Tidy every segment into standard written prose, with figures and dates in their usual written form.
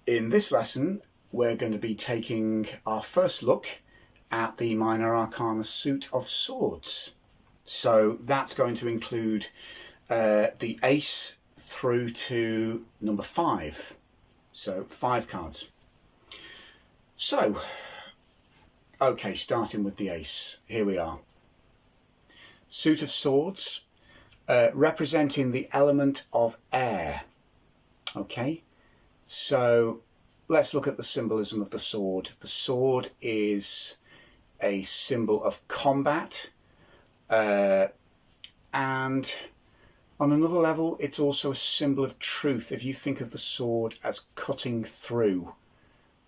In this lesson, we're going to be taking our first look at the Minor Arcana Suit of Swords. So that's going to include the Ace through to number 5. So 5 cards. So, okay, starting with the Ace. Here we are. Suit of Swords, representing the element of air. Okay, so let's look at the symbolism of the sword. The sword is a symbol of combat, and on another level it's also a symbol of truth. If you think of the sword as cutting through,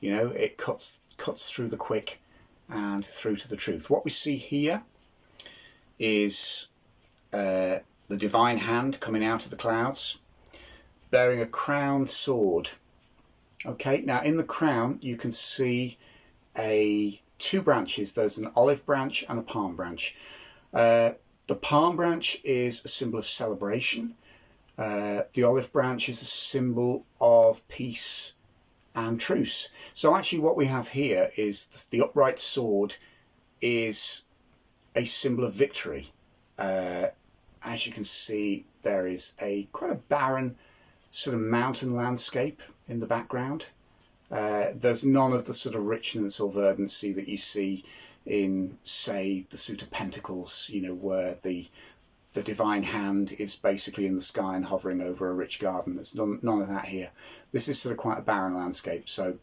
you know, it cuts through the quick and through to the truth. What we see here is the divine hand coming out of the clouds, bearing a crowned sword. Okay, now in the crown you can see two branches. There's an olive branch and a palm branch. The palm branch is a symbol of celebration. The olive branch is a symbol of peace and truce. So actually what we have here is the upright sword is a symbol of victory. As you can see, there is quite a barren sort of mountain landscape in the background. There's none of the sort of richness or verdancy that you see in, say, the Suit of Pentacles, you know, where the divine hand is basically in the sky and hovering over a rich garden. There's none of that here. This is sort of quite a barren landscape. So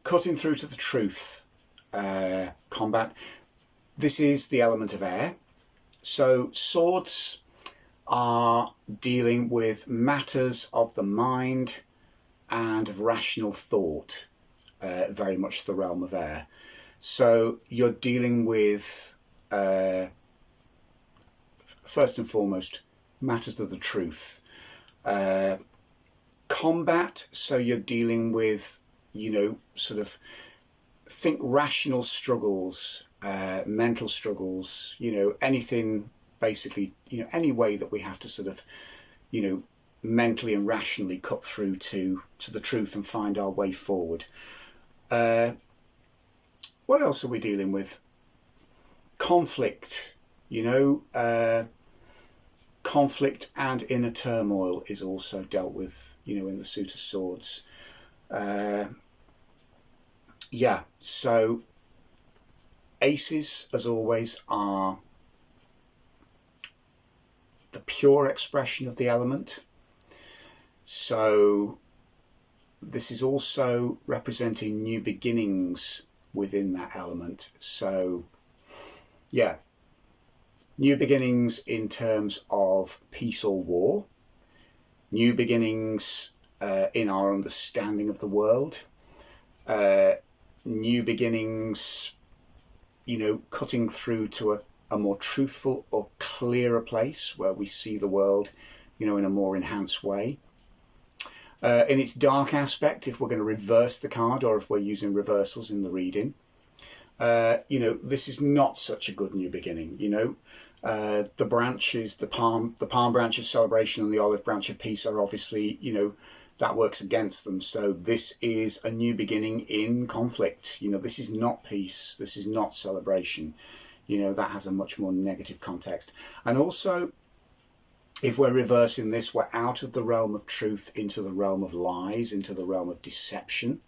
cutting through to the truth, combat. This is the element of air. So swords are dealing with matters of the mind and of rational thought, very much the realm of air. So you're dealing with, first and foremost, matters of the truth. Combat, so you're dealing with, you know, sort of think rational struggles, mental struggles, you know, anything basically, you know, any way that we have to sort of, you know, mentally and rationally cut through to the truth and find our way forward. What else are we dealing with? Conflict, you know, conflict and inner turmoil is also dealt with, you know, in the Suit of Swords. Yeah, so aces, as always, are the pure expression of the element. So this is also representing new beginnings within that element. So yeah, new beginnings in terms of peace or war, new beginnings in our understanding of the world, new beginnings, you know, cutting through to a more truthful or clearer place where we see the world, you know, in a more enhanced way. In its dark aspect, if we're going to reverse the card or if we're using reversals in the reading, you know, this is not such a good new beginning. You know, the branches, the palm branch of celebration and the olive branch of peace are obviously, you know, that works against them. So this is a new beginning in conflict. You know, this is not peace. This is not celebration. You know, that has a much more negative context. And also, if we're reversing this, we're out of the realm of truth into the realm of lies, into the realm of deception.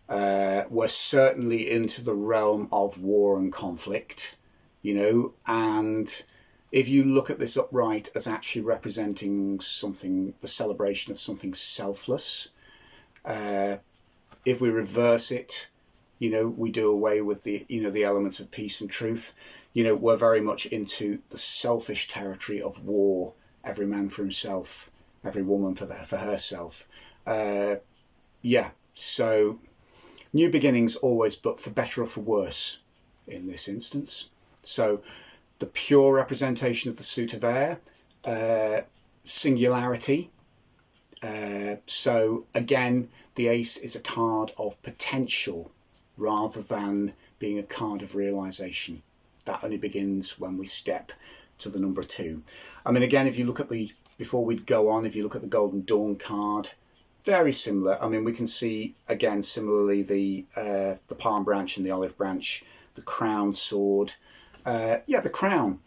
We're certainly into the realm of war and conflict, you know, and if you look at this upright as actually representing something, the celebration of something selfless, if we reverse it, you know, we do away with the, you know, the elements of peace and truth. You know, we're very much into the selfish territory of war. Every man for himself, every woman for herself. Yeah, so new beginnings always, but for better or for worse in this instance. So the pure representation of the Suit of Air, singularity. So again, the Ace is a card of potential rather than being a card of realization. That only begins when we step to the number 2. I mean, again, if you look at before we go on, if you look at the Golden Dawn card, very similar. I mean, we can see again similarly the palm branch and the olive branch, the crown sword. Yeah, the crown,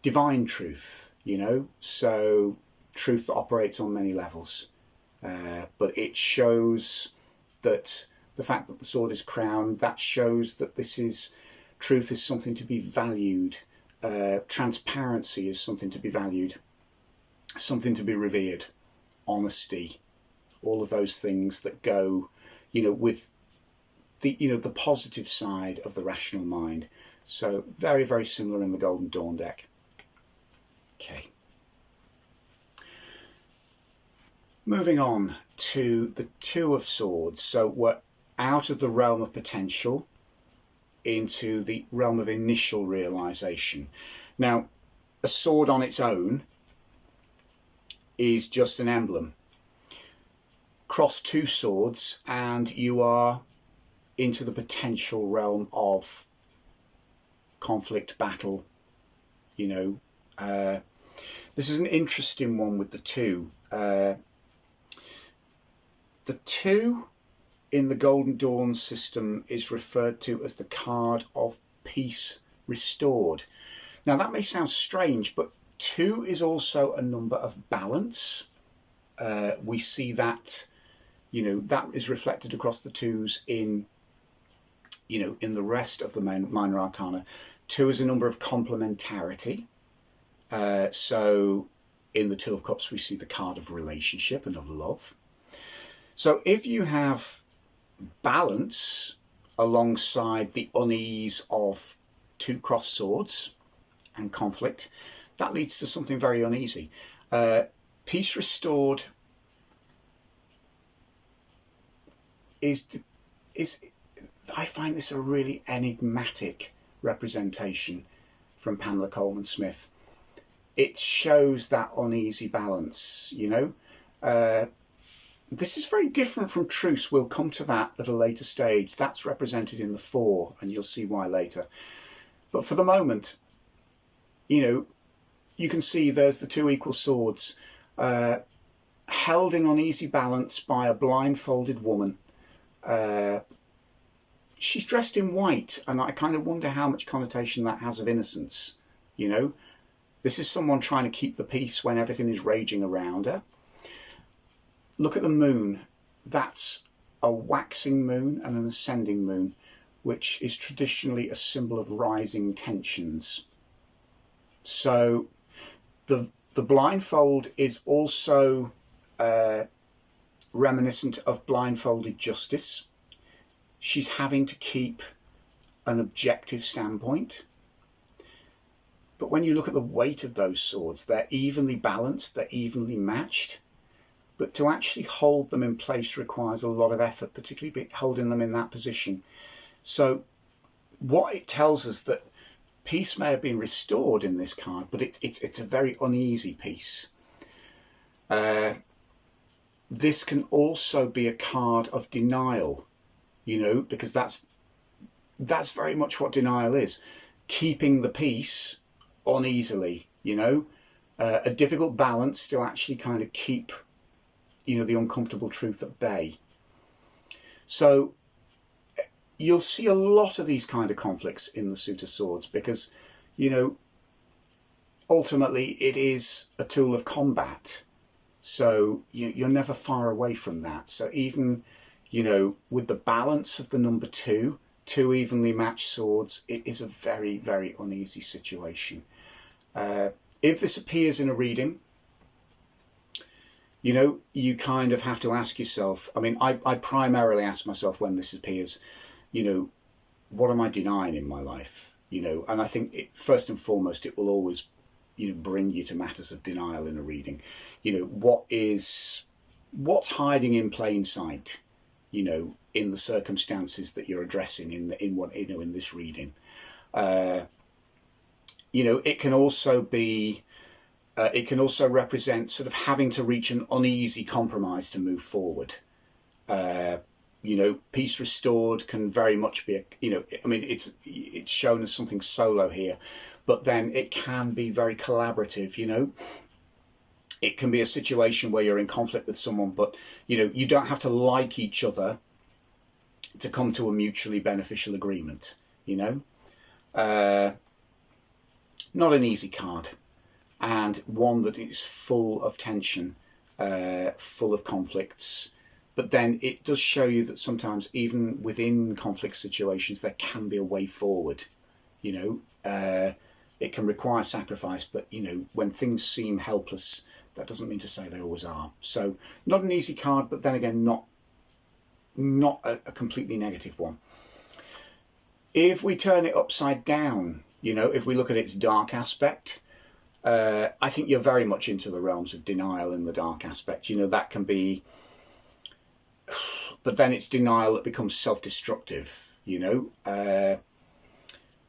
divine truth, you know, so truth that operates on many levels. But it shows that the fact that the sword is crowned, that shows that truth is something to be valued. Transparency is something to be valued, something to be revered, honesty, all of those things that go, you know, with the, you know, the positive side of the rational mind. So very, very similar in the Golden Dawn deck. Okay. Moving on to the Two of Swords. So we're out of the realm of potential into the realm of initial realization. Now, a sword on its own is just an emblem. Cross two swords and you are into the potential realm of conflict, battle, you know. This is an interesting one with the two. The two in the Golden Dawn system is referred to as the card of peace restored. Now that may sound strange, but 2 is also a number of balance. We see that, you know, that is reflected across the 2s in, you know, in the rest of the minor arcana. 2 is a number of complementarity. So in the Two of Cups, we see the card of relationship and of love. So if you have balance alongside the unease of 2 crossed swords and conflict, that leads to something very uneasy. Peace restored is I find this a really enigmatic representation from Pamela Coleman Smith. It shows that uneasy balance, you know. This is very different from truce. We'll come to that at a later stage. That's represented in the 4, and you'll see why later. But for the moment, you know, you can see there's the 2 equal swords held in uneasy balance by a blindfolded woman. She's dressed in white, and I kind of wonder how much connotation that has of innocence, you know. This is someone trying to keep the peace when everything is raging around her. Look at the moon. That's a waxing moon and an ascending moon, which is traditionally a symbol of rising tensions. So the blindfold is also reminiscent of blindfolded justice. She's having to keep an objective standpoint. But when you look at the weight of those swords, they're evenly balanced, they're evenly matched. But to actually hold them in place requires a lot of effort, particularly holding them in that position. So what it tells us that peace may have been restored in this card, but it's a very uneasy peace. This can also be a card of denial, you know, because that's very much what denial is. Keeping the peace uneasily, you know, a difficult balance to actually kind of keep, you know, the uncomfortable truth at bay. So you'll see a lot of these kind of conflicts in the Suit of Swords because, you know, ultimately it is a tool of combat. So you're never far away from that. So even, you know, with the balance of the number 2 evenly matched swords, it is a very, very uneasy situation. If this appears in a reading, you know, you kind of have to ask yourself, I mean, I primarily ask myself when this appears, you know, what am I denying in my life? You know, and I think first and foremost, it will always, you know, bring you to matters of denial in a reading. You know, what's hiding in plain sight, you know, in the circumstances that you're addressing in what, you know, in this reading. You know, it can also be, it can also represent sort of having to reach an uneasy compromise to move forward. You know, peace restored can very much be, you know, I mean, it's shown as something solo here, but then it can be very collaborative, you know. It can be a situation where you're in conflict with someone, but you don't have to like each other to come to a mutually beneficial agreement. Not an easy card, and one that is full of tension, full of conflicts. But then it does show you that sometimes even within conflict situations there can be a way forward. It can require sacrifice, but when things seem helpless, that doesn't mean to say they always are. So not an easy card, but then again not a completely negative one. If we turn it upside down, if we look at its dark aspect, I think you're very much into the realms of denial in the dark aspect. That can be, but then it's denial that becomes self-destructive.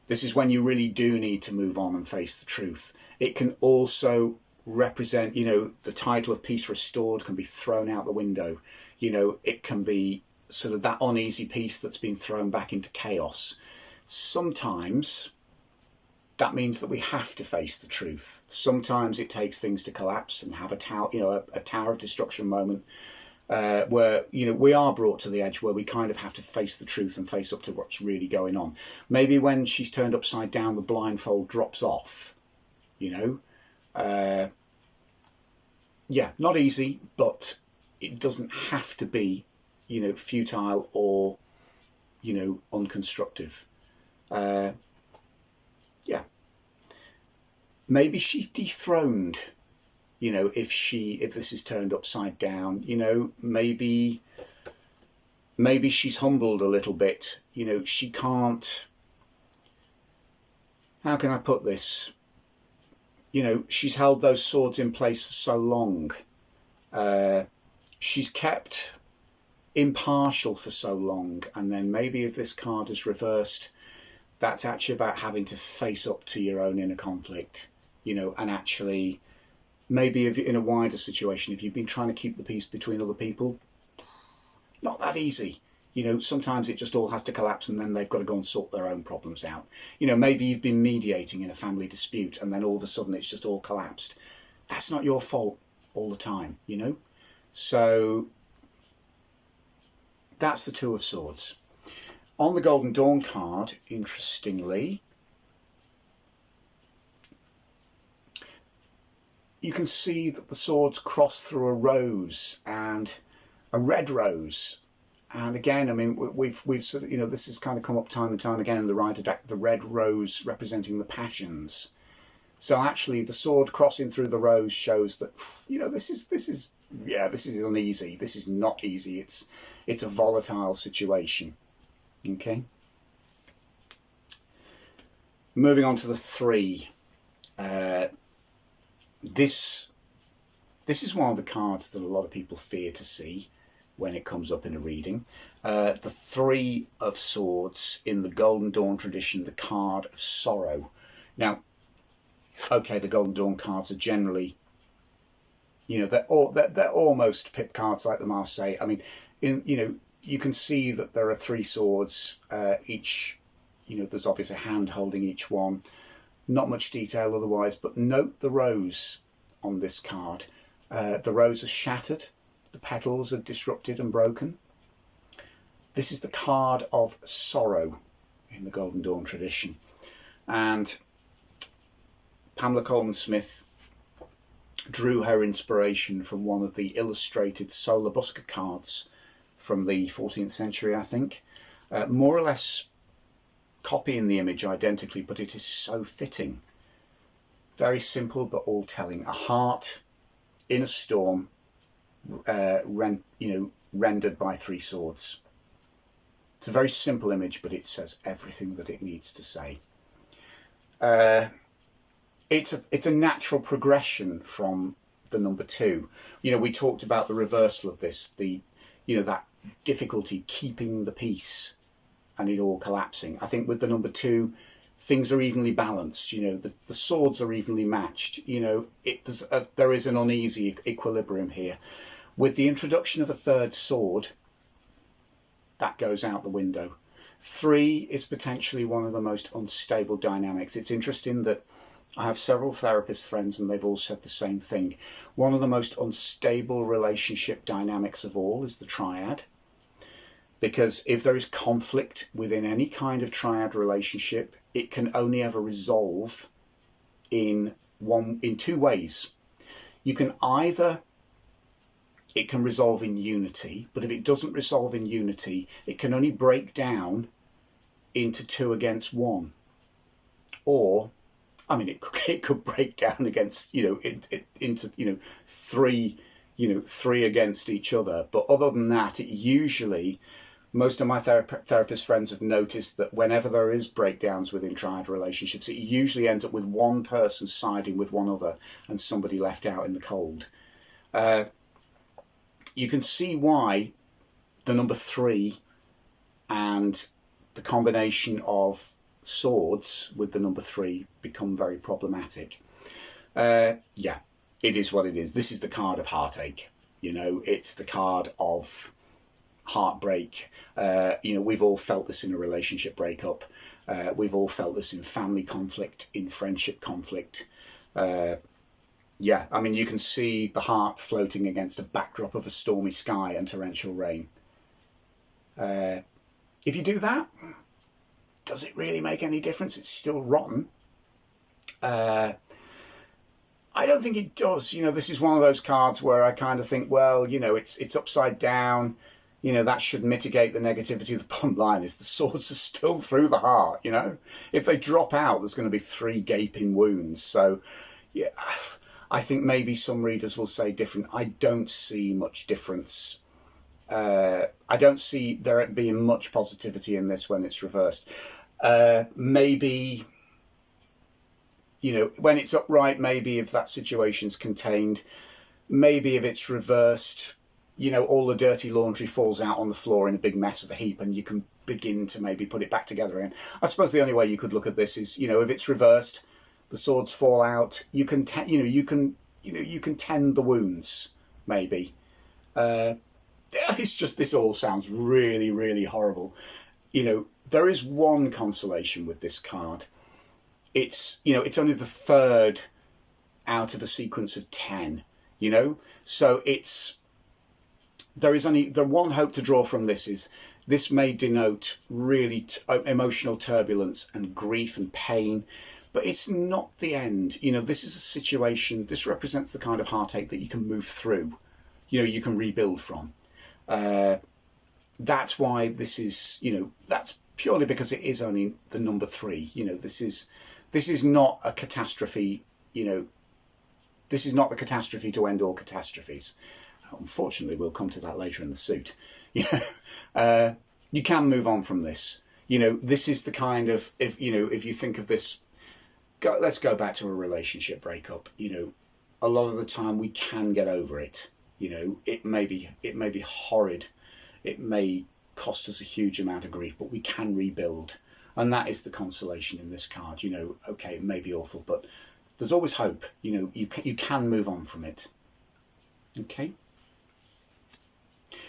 This is when you really do need to move on and face the truth. It can also represent, the title of Peace Restored can be thrown out the window. It can be sort of that uneasy peace that's been thrown back into chaos. Sometimes that means that we have to face the truth. Sometimes it takes things to collapse and have a tower of destruction moment, where we are brought to the edge where we kind of have to face the truth and face up to what's really going on. Maybe when she's turned upside down, the blindfold drops off. Not easy, but it doesn't have to be, futile or, unconstructive. Maybe she's dethroned. If this is turned upside down, maybe she's humbled a little bit. She can't, how can I put this? She's held those swords in place for so long. She's kept impartial for so long. And then maybe if this card is reversed, that's actually about having to face up to your own inner conflict, and actually, maybe if in a wider situation, if you've been trying to keep the peace between other people, not that easy. Sometimes it just all has to collapse and then they've got to go and sort their own problems out. Maybe you've been mediating in a family dispute and then all of a sudden it's just all collapsed. That's not your fault all the time, So that's the Two of Swords. On the Golden Dawn card, interestingly, you can see that the swords cross through a rose, and a red rose. And again, I mean, we've sort of, this has kind of come up time and time again in the Rider deck, the red rose representing the passions. So actually the sword crossing through the rose shows that, this is uneasy. This is not easy. It's a volatile situation. Okay. Moving on to the three. This is one of the cards that a lot of people fear to see when it comes up in a reading. The Three of Swords in the Golden Dawn tradition, the card of sorrow. Now, okay, the Golden Dawn cards are generally, they're almost pip cards like the Marseille. I mean, you can see that there are three swords, each, there's obviously a hand holding each one. Not much detail otherwise, but note the rose on this card. The rose is shattered. The petals are disrupted and broken. This is the card of sorrow in the Golden Dawn tradition. And Pamela Coleman Smith drew her inspiration from one of the illustrated Solar Busker cards from the 14th century, I think. More or less copying the image identically, but it is so fitting. Very simple, but all telling. A heart in a storm, rendered by three swords. It's a very simple image, but it says everything that it needs to say. It's a natural progression from the number two. We talked about the reversal of this, that difficulty keeping the peace and it all collapsing. I think with the number two, things are evenly balanced. The swords are evenly matched. There is an uneasy equilibrium here. With the introduction of a third sword, that goes out the window. Three is potentially one of the most unstable dynamics. It's interesting that I have several therapist friends and they've all said the same thing. One of the most unstable relationship dynamics of all is the triad. Because if there is conflict within any kind of triad relationship, it can only ever resolve in two ways. You can either, it can resolve in unity, but if it doesn't resolve in unity, it can only break down into 2 against 1. Or, I mean, it could break down against, into, 3, 3 against each other. But other than that, it usually, most of my therapist friends have noticed that whenever there is breakdowns within triad relationships, it usually ends up with one person siding with one other and somebody left out in the cold. You can see why the number 3 and the combination of swords with the number 3 become very problematic. Yeah, it is what it is. This is the card of heartache. It's the card of heartbreak. We've all felt this in a relationship breakup. We've all felt this in family conflict, in friendship conflict. Yeah, I mean, you can see the heart floating against a backdrop of a stormy sky and torrential rain. If you do that, does it really make any difference? It's still rotten. I don't think it does. This is one of those cards where I kind of think, well, it's upside down. That should mitigate the negativity. The bottom line is the swords are still through the heart, If they drop out, there's going to be 3 gaping wounds. So, yeah, I think maybe some readers will say different. I don't see much difference. I don't see there being much positivity in this when it's reversed. Maybe, when it's upright, maybe if that situation's contained, maybe if it's reversed, all the dirty laundry falls out on the floor in a big mess of a heap and you can begin to maybe put it back together again. I suppose the only way you could look at this is, if it's reversed, the swords fall out, you can tend the wounds, maybe. It's just, this all sounds really, really horrible. There is one consolation with this card. It's only the 3rd out of a sequence of 10, so the one hope to draw from this is this may denote really emotional turbulence and grief and pain, but it's not the end. This is a situation, this represents the kind of heartache that you can move through, you can rebuild from. That's why this is, that's purely because it is only the number 3. This is not a catastrophe, this is not the catastrophe to end all catastrophes. Unfortunately, we'll come to that later in the suit. You can move on from this. This is the kind of, if you think of this, let's go back to a relationship breakup. A lot of the time we can get over it. It may be horrid. It may cost us a huge amount of grief, but we can rebuild. And that is the consolation in this card. Okay, it may be awful, but there's always hope. You can move on from it. Okay.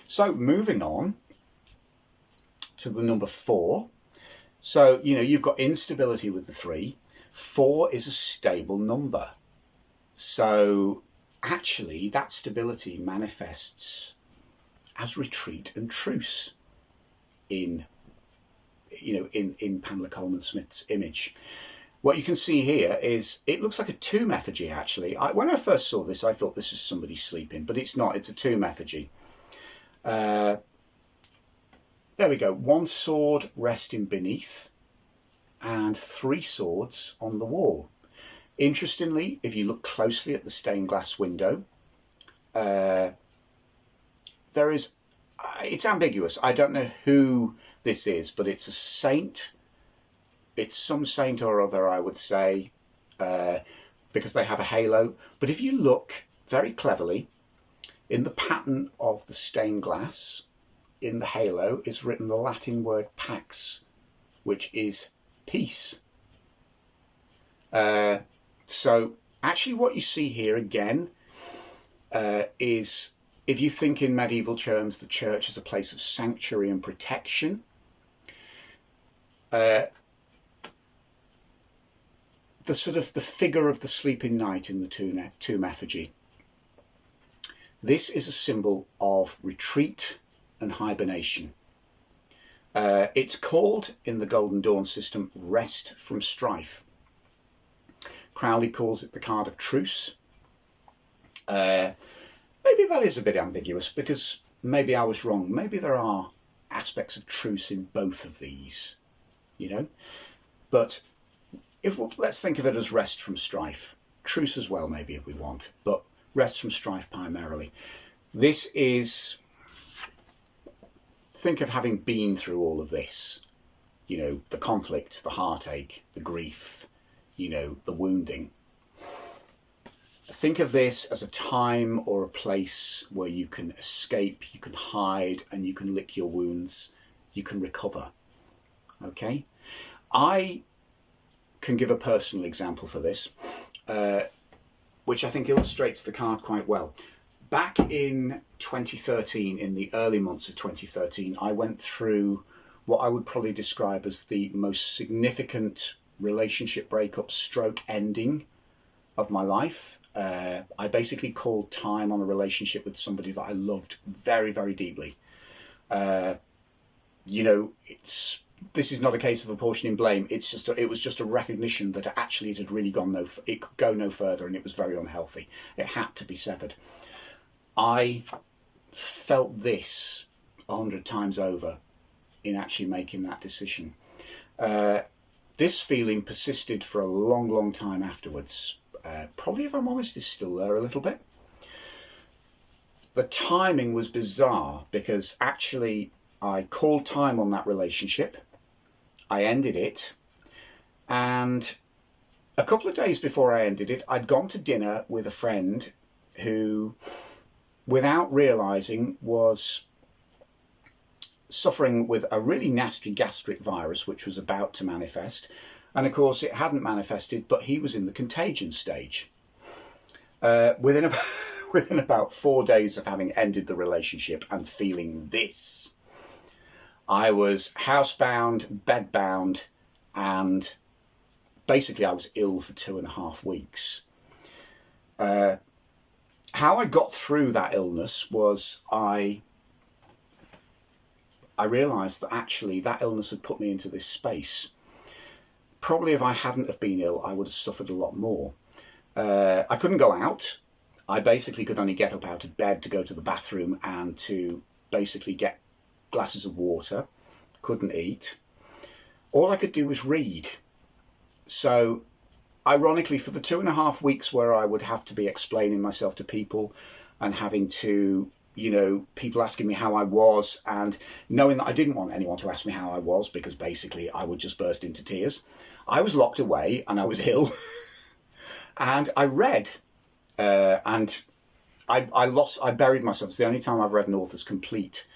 So moving on to the number 4. So, you've got instability with the 3. 4 is a stable number. So actually that stability manifests as retreat and truce in Pamela Colman Smith's image. What you can see here is, it looks like a tomb effigy actually. When I first saw this, I thought this was somebody sleeping, but it's not, it's a tomb effigy. There we go, 1 sword resting beneath and 3 swords on the wall. Interestingly, if you look closely at the stained glass window, it's ambiguous. I don't know who this is, but it's a saint. It's some saint or other, I would say, because they have a halo. But if you look very cleverly, in the pattern of the stained glass, in the halo is written the Latin word pax, which is peace. So actually what you see here again is, if you think in medieval terms, the church is a place of sanctuary and protection. the sort of the figure of the sleeping knight in the tomb effigy. This is a symbol of retreat and hibernation. It's called, in the Golden Dawn system, rest from strife. Crowley calls it the card of truce. Maybe that is a bit ambiguous, because maybe I was wrong. Maybe there are aspects of truce in both of these, you know. But let's think of it as rest from strife. Truce as well, maybe, if we want, but rest from strife primarily. This is, think of having been through all of this, you know, the conflict, the heartache, the grief, you know, the wounding. Think of this as a time or a place where you can escape, you can hide, and you can lick your wounds, you can recover. Okay? I can give a personal example for this, which I think illustrates the card quite well. Back in 2013, in the early months of 2013, I went through what I would probably describe as the most significant relationship breakup stroke ending of my life. I basically called time on a relationship with somebody that I loved very, very deeply. You know, this is not a case of apportioning blame. It was just a recognition that actually it had really it could go no further, and it was very unhealthy. It had to be severed. I felt this 100 times over in actually making that decision. This feeling persisted for a long, long time afterwards. Probably, if I'm honest, is still there a little bit. The timing was bizarre, because actually I called time on that relationship. I ended it, and a couple of days before I ended it, I'd gone to dinner with a friend who, without realising, was suffering with a really nasty gastric virus which was about to manifest. And of course it hadn't manifested, but he was in the contagion stage. Within about 4 days of having ended the relationship and feeling this, I was housebound, bedbound, and basically I was ill for 2.5 weeks. How I got through that illness was I realised that actually that illness had put me into this space. Probably if I hadn't have been ill, I would have suffered a lot more. I couldn't go out. I basically could only get up out of bed to go to the bathroom and to basically get glasses of water. Couldn't eat. All I could do was read. So, ironically, for the 2.5 weeks where I would have to be explaining myself to people and having to, you know, people asking me how I was, and knowing that I didn't want anyone to ask me how I was, because basically I would just burst into tears, I was locked away and I was ill. And I read, and I buried myself. It's the only time I've read an author's complete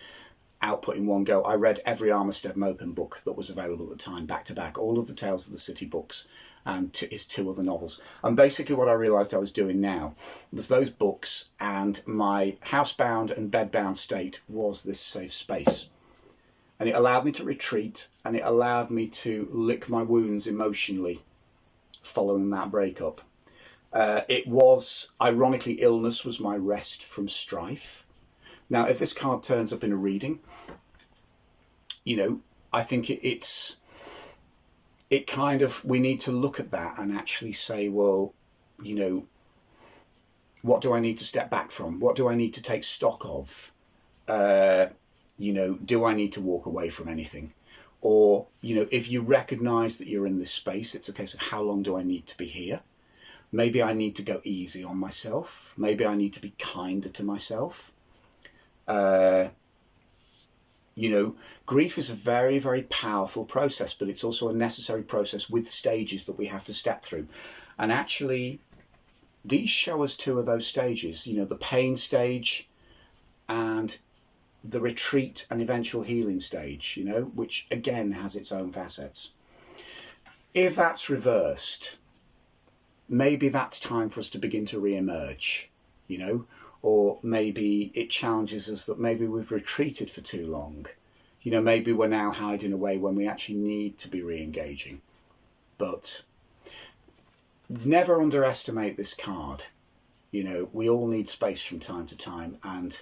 output in one go. I read every Armistead Maupin book that was available at the time, back to back, all of the Tales of the City books, and his 2 other novels. And basically what I realised I was doing now was those books, and my housebound and bedbound state was this safe space. And it allowed me to retreat, and it allowed me to lick my wounds emotionally following that breakup. It was, ironically, illness was my rest from strife. Now, if this card turns up in a reading, you know, I think it kind of, we need to look at that and actually say, well, you know, what do I need to step back from? What do I need to take stock of? You know, do I need to walk away from anything? Or, you know, if you recognise that you're in this space, it's a case of how long do I need to be here? Maybe I need to go easy on myself. Maybe I need to be kinder to myself. You know, grief is a very, very powerful process, but it's also a necessary process with stages that we have to step through. And actually, these show us 2 of those stages, you know, the pain stage and the retreat and eventual healing stage, you know, which again has its own facets. If that's reversed, maybe that's time for us to begin to re-emerge, you know, or maybe it challenges us that maybe we've retreated for too long. You know, maybe we're now hiding away when we actually need to be re-engaging. But never underestimate this card. You know, we all need space from time to time, and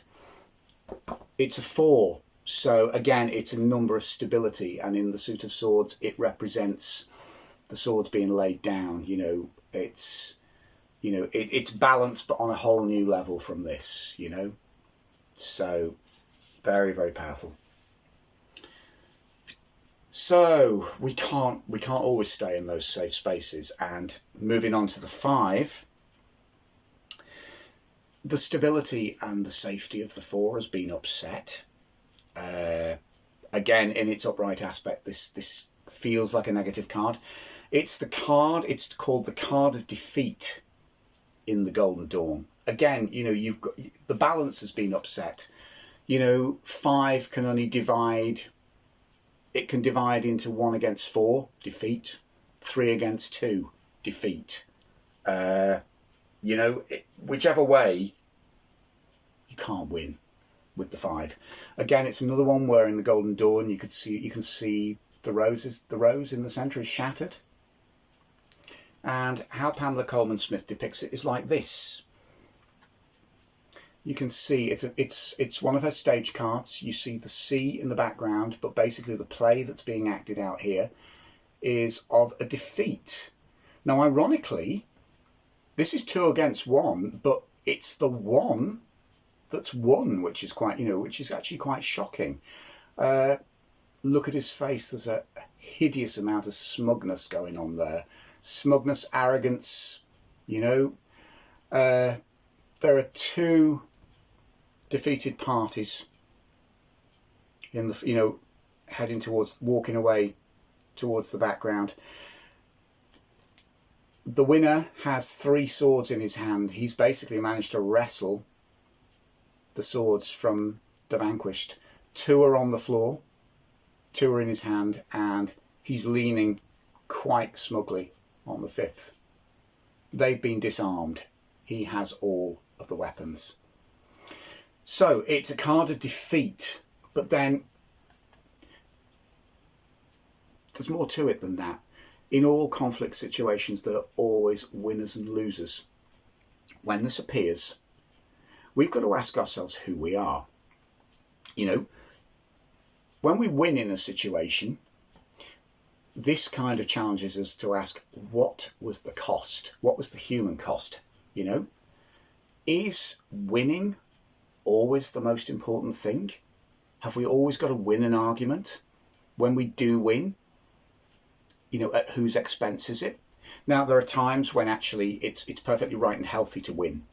it's a 4. So again, it's a number of stability, and in the suit of swords, it represents the swords being laid down. You know, it's it's balanced, but on a whole new level from this. You know, so very, very powerful. So we can't always stay in those safe spaces. And moving on to the 5, the stability and the safety of the 4 has been upset. Again, in its upright aspect, this feels like a negative card. It's called the card of defeat in the Golden Dawn. Again, you know, you've got the balance has been upset. You know, 5 can only divide. It can divide into 1 against 4, defeat. 3 against 2, defeat. You know, whichever way, you can't win with the 5. Again, it's another one where in the Golden Dawn you can see the rose in the centre is shattered. And how Pamela Colman Smith depicts it is like this. You can see it's one of her stage cards. You see the sea in the background, but basically the play that's being acted out here is of a defeat. Now, ironically, this is 2 against 1, but it's the 1 that's won, which is which is actually quite shocking. Look at his face. There's a hideous amount of smugness going on there. Smugness, arrogance, you know. There are 2 defeated parties in the, walking away towards the background. The winner has 3 swords in his hand. He's basically managed to wrestle the swords from the vanquished. 2 are on the floor, 2 are in his hand, and he's leaning quite smugly on the 5th. They've been disarmed. He has all of the weapons. So it's a card of defeat, but then there's more to it than that. In all conflict situations, there are always winners and losers. When this appears, we've got to ask ourselves who we are. You know, when we win in a situation, this kind of challenges us to ask, what was the cost? What was the human cost? You know, is winning always the most important thing? Have we always got to win an argument? When we do win, you know, at whose expense is it? Now, there are times when actually it's perfectly right and healthy to win.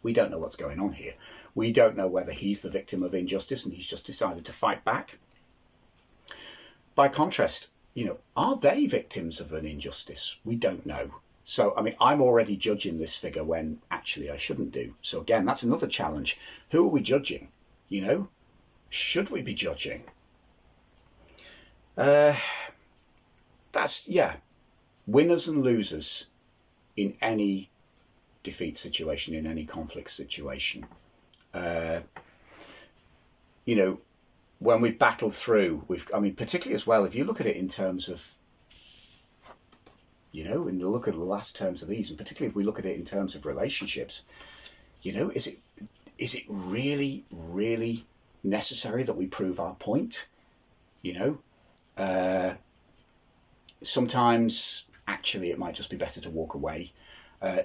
We don't know what's going on here. We don't know whether he's the victim of injustice and he's just decided to fight back. By contrast, you know, are they victims of an injustice? We don't know. So, I mean, I'm already judging this figure when actually I shouldn't do. So again, that's another challenge. Who are we judging? You know, should we be judging? Winners and losers in any defeat situation, in any conflict situation. You know, when we've battled through, particularly as well, if you look at it in terms of, you know, and look at the last terms of these, and particularly if we look at it in terms of relationships, you know, is it really, really necessary that we prove our point? You know, sometimes actually it might just be better to walk away.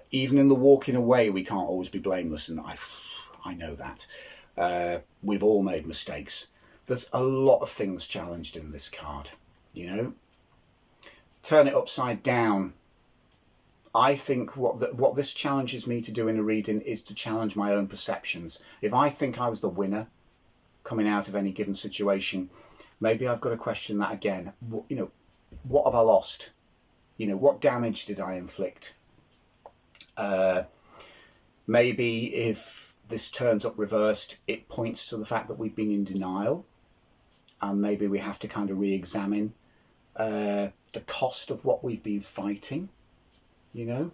Even in the walking away, we can't always be blameless, and I know that. We've all made mistakes. There's a lot of things challenged in this card, you know. Turn it upside down. I think what this challenges me to do in a reading is to challenge my own perceptions. If I think I was the winner coming out of any given situation, maybe I've got to question that again. You know, what have I lost? You know, what damage did I inflict? Maybe if this turns up reversed, it points to the fact that we've been in denial, and maybe we have to kind of re-examine the cost of what we've been fighting, you know.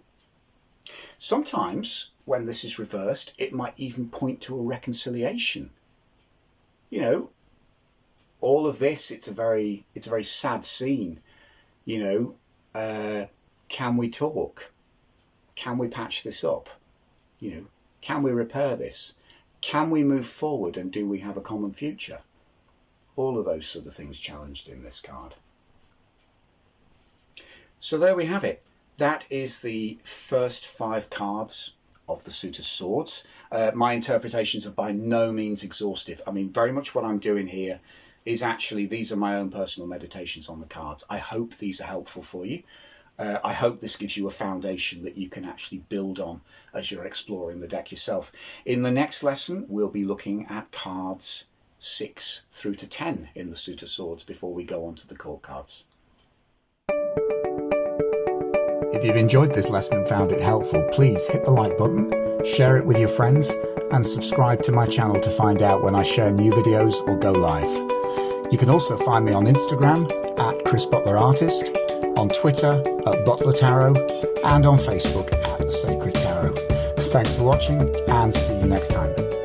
Sometimes when this is reversed, it might even point to a reconciliation. You know, all of this, it's a very sad scene, you know. can we talk? Can we patch this up? Can we repair this? Can we move forward, and do we have a common future? All of those sort of things challenged in this card. So there we have it. That is the first 5 cards of the Suit of Swords. My interpretations are by no means exhaustive. I mean, very much what I'm doing here is actually, these are my own personal meditations on the cards. I hope these are helpful for you. I hope this gives you a foundation that you can actually build on as you're exploring the deck yourself. In the next lesson, we'll be looking at cards 6 through to 10 in the Suit of Swords before we go on to the court cards. If you've enjoyed this lesson and found it helpful, please hit the like button, share it with your friends, and subscribe to my channel to find out when I share new videos or go live. You can also find me on Instagram at Chris Butler Artist, on Twitter at Butler Tarot, and on Facebook at The Sacred Tarot. Thanks for watching, and see you next time.